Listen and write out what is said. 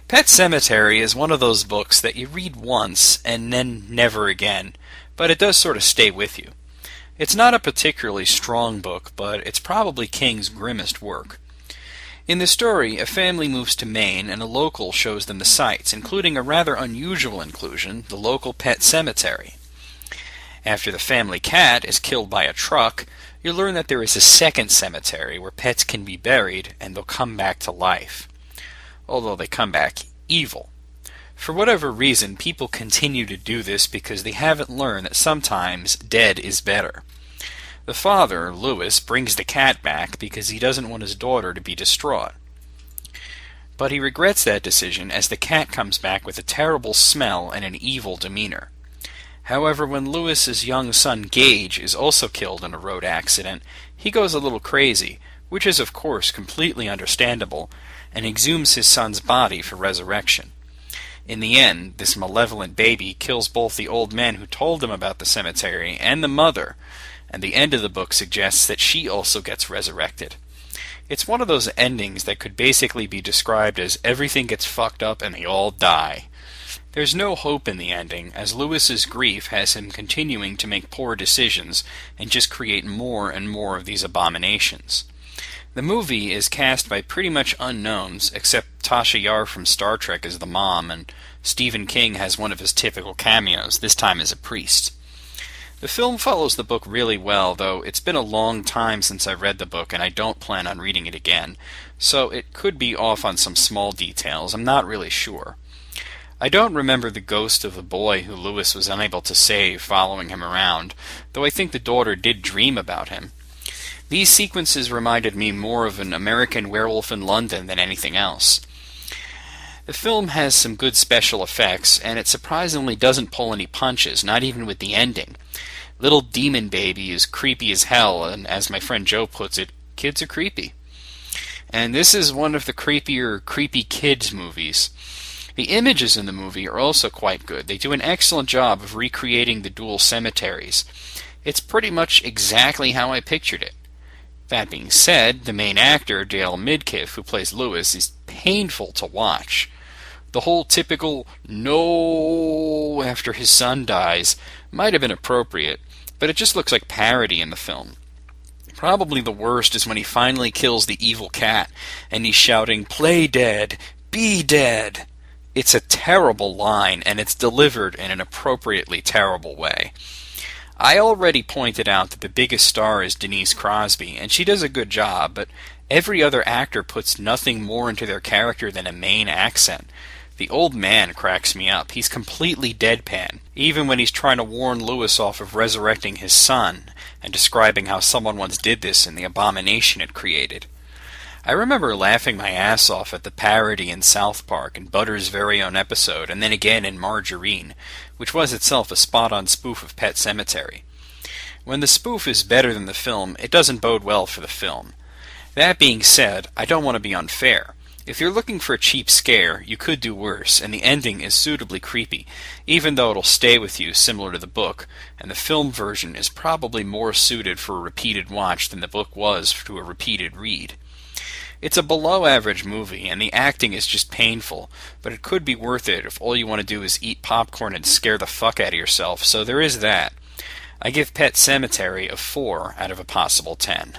Pet Sematary is one of those books that you read once and then never again, but it does sort of stay with you. It's not a particularly strong book, but it's probably King's grimmest work. In the story, a family moves to Maine and a local shows them the sights, including a rather unusual inclusion, the local pet cemetery. After the family cat is killed by a truck, you learn that there is a second cemetery where pets can be buried and they'll come back to life. Although they come back evil. For whatever reason, people continue to do this because they haven't learned that sometimes dead is better. The father, Lewis, brings the cat back because he doesn't want his daughter to be distraught. But he regrets that decision as the cat comes back with a terrible smell and an evil demeanor. However, when Lewis's young son Gage is also killed in a road accident, he goes a little crazy, which is of course completely understandable, and exhumes his son's body for resurrection. In the end, this malevolent baby kills both the old man who told him about the cemetery and the mother, and the end of the book suggests that she also gets resurrected. It's one of those endings that could basically be described as everything gets fucked up and they all die. There's no hope in the ending, as Lewis's grief has him continuing to make poor decisions and just create more and more of these abominations. The movie is cast by pretty much unknowns, except Tasha Yar from Star Trek as the mom, and Stephen King has one of his typical cameos, this time as a priest. The film follows the book really well, though it's been a long time since I read the book and I don't plan on reading it again, so it could be off on some small details, I'm not really sure. I don't remember the ghost of the boy who Lewis was unable to save following him around, though I think the daughter did dream about him. These sequences reminded me more of an American Werewolf in London than anything else. The film has some good special effects, and it surprisingly doesn't pull any punches, not even with the ending. Little Demon Baby is creepy as hell, and as my friend Joe puts it, kids are creepy. And this is one of the creepier creepy kids movies. The images in the movie are also quite good. They do an excellent job of recreating the dual cemeteries. It's pretty much exactly how I pictured it. That being said, the main actor, Dale Midkiff, who plays Lewis, is painful to watch. The whole typical no after his son dies might have been appropriate, but it just looks like parody in the film. Probably the worst is when he finally kills the evil cat, and he's shouting, "Play dead! Be dead!" It's a terrible line, and it's delivered in an appropriately terrible way. I already pointed out that the biggest star is Denise Crosby, and she does a good job, but every other actor puts nothing more into their character than a main accent. The old man cracks me up. He's completely deadpan, even when he's trying to warn Lewis off of resurrecting his son, and describing how someone once did this and the abomination it created. I remember laughing my ass off at the parody in South Park and Butter's very own episode, and then again in Margarine, which was itself a spot-on spoof of Pet Sematary. When the spoof is better than the film, it doesn't bode well for the film. That being said, I don't want to be unfair. If you're looking for a cheap scare, you could do worse, and the ending is suitably creepy, even though it'll stay with you similar to the book, and the film version is probably more suited for a repeated watch than the book was to a repeated read. It's a below-average movie, and the acting is just painful, but it could be worth it if all you want to do is eat popcorn and scare the fuck out of yourself, so there is that. I give Pet Sematary a 4 out of a possible 10.